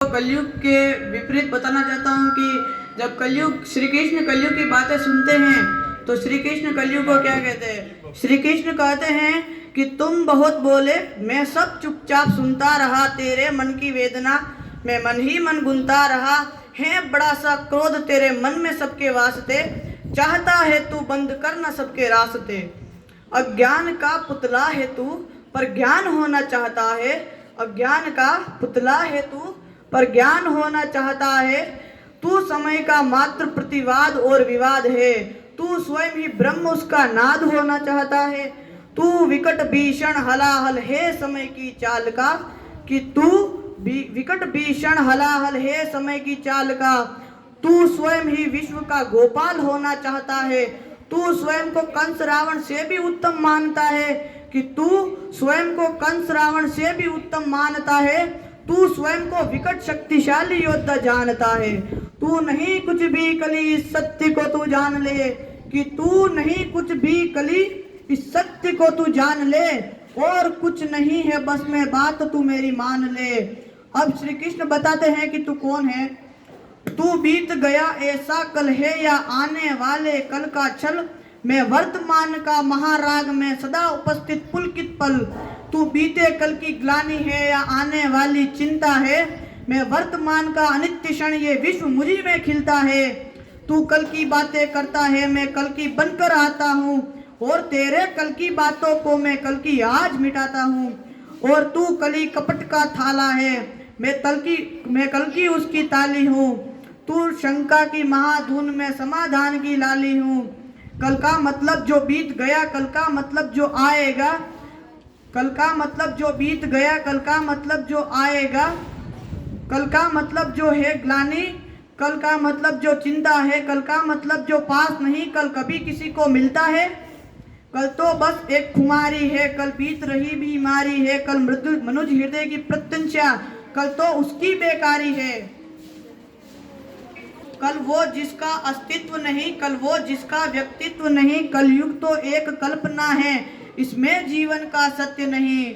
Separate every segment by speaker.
Speaker 1: कलयुग के विपरीत बताना चाहता हूँ कि जब कलयुग श्री कृष्ण कलयुग की बातें सुनते हैं तो श्री कृष्ण कलयुग को क्या कहते हैं? श्री कृष्ण कहते हैं कि तुम बहुत बोले, मैं सब चुपचाप सुनता रहा, तेरे मन की वेदना मैं मन ही मन गुनता रहा। है बड़ा सा क्रोध तेरे मन में सबके वास्ते, चाहता है तू बंद करना सबके रास्ते। अज्ञान का पुतला है तू पर ज्ञान होना चाहता है, अज्ञान का पुतला है तू पर ज्ञान होना चाहता है। तू समय का मात्र प्रतिवाद और विवाद है, तू स्वयं ही ब्रह्म उसका नाद होना चाहता है। तू विकट भीषण हलाहल है समय की चाल का, कि तू विकट भीषण हलाहल है समय की चाल का। तू स्वयं ही विश्व का गोपाल होना चाहता है, तू स्वयं को कंस रावण से भी उत्तम मानता है, कि तू स्वयं को कंस रावण से भी उत्तम मानता है। तू स्वयं को विकट शक्तिशाली योद्धा जानता है। तू नहीं कुछ भी कली इस सत्य को तू जान ले, कि तू नहीं कुछ भी कली इस सत्य को तू जान ले, और कुछ नहीं है बस में बात तू मेरी मान ले। अब श्री कृष्ण बताते हैं कि तू कौन है। तू बीत गया ऐसा कल है या आने वाले कल का छल, मैं वर्तमान का महाराग में सदा उपस्थित पुलकित पल। तू बीते कल की ग्लानि है या आने वाली चिंता है, मैं वर्तमान का अनित्य क्षण ये विश्व मुझी में खिलता है। तू कल की बातें करता है, मैं कल की बनकर आता हूँ, और तेरे कल की बातों को मैं कल की आज मिटाता हूँ। और तू कली कपट का थाला है, मैं कल की उसकी ताली हूँ। तू शंका की महाधुन में समाधान की लाली हूँ। कल का मतलब जो बीत गया, कल का मतलब जो आएगा, कल का मतलब जो बीत गया, कल का मतलब जो आएगा, कल का मतलब जो है ग्लानि, कल का मतलब जो चिंता है, कल का मतलब जो पास नहीं कल कभी किसी को मिलता है। कल तो बस एक खुमारी है, कल बीत रही बीमारी है, कल मृत्यु मनुज हृदय की प्रत्यंचा, कल तो उसकी बेकारी है। कल वो जिसका अस्तित्व नहीं, कल वो जिसका व्यक्तित्व नहीं, कलयुग तो एक कल्पना है, इसमें जीवन का सत्य नहीं।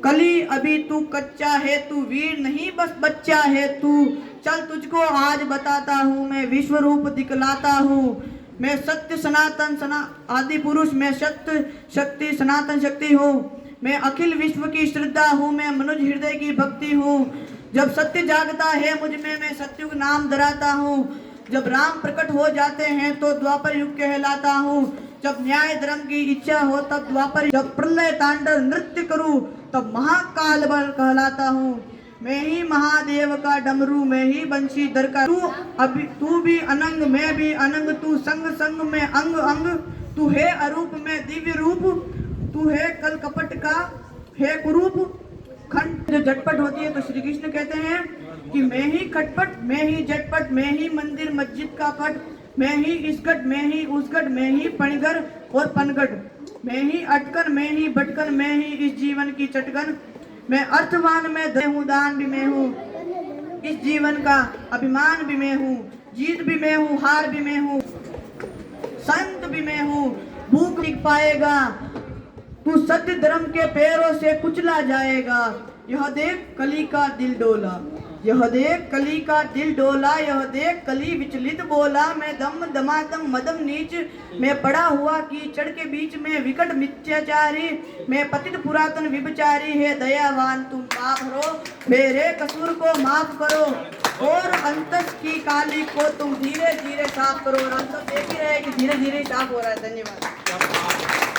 Speaker 1: कली अभी तू कच्चा है, तू वीर नहीं बस बच्चा है तू। चल तुझको आज बताता हूँ, मैं विश्व रूप दिखलाता हूँ। मैं सत्य सनातन आदि पुरुष, मैं सत्य शक्ति सनातन शक्ति हूँ। मैं अखिल विश्व की श्रद्धा हूँ, मैं मनुज हृदय की भक्ति हूँ। जब सत्य जागता है मुझ में, मैं सत्युग नाम धराता हूँ। जब राम प्रकट हो जाते हैं तो द्वापर युग कहलाता हूँ। जब न्याय धर्म की इच्छा हो तब द्वापर, जब प्रलय तांडव नृत्य करूँ तब महाकाल बल कहलाता हूँ। मैं ही महादेव का डमरू, मैं ही बंशीधर का। तू भी अनंग मैं भी अनंग, तू संग संग में अंग अंग। तू है अरूप में दिव्य रूप, तू है कल कपट का है कुरूप। खंड जो झटपट होती है तो श्री कृष्ण कहते हैं कि मैं ही खटपट, मैं ही झटपट, मैं ही मंदिर मस्जिद का पट, मैं ही इस गट, मैं ही उस गट, मैं ही पणगर और पनगट, मैं ही अटकन, मैं ही भटकन, मैं ही इस जीवन की चटकन। मैं अर्थवान में धन हूँ, दान भी मैं हूँ, इस जीवन का अभिमान भी मैं हूँ, जीत भी मैं हूँ, हार भी मैं हूँ, संत भी मैं हूँ। भूख दिख पाएगा तू सत्य धर्म के पैरों से कुचला जाएगा। यह देख कली का दिल डोला, यह देख कली का दिल डोला, यह देख कली विचलित बोला। मैं दम दमादम मदम नीच, मैं पड़ा हुआ कीचड़ के बीच में विकट मिथ्याचारी। मैं पतित पुरातन विभचारी है, दयावान तुम पाप हरो, मेरे कसूर को माफ करो, और अंतस की काली को तुम धीरे धीरे साफ करो। और अंत देख ही रहे कि धीरे धीरे साफ हो रहा है। धन्यवाद।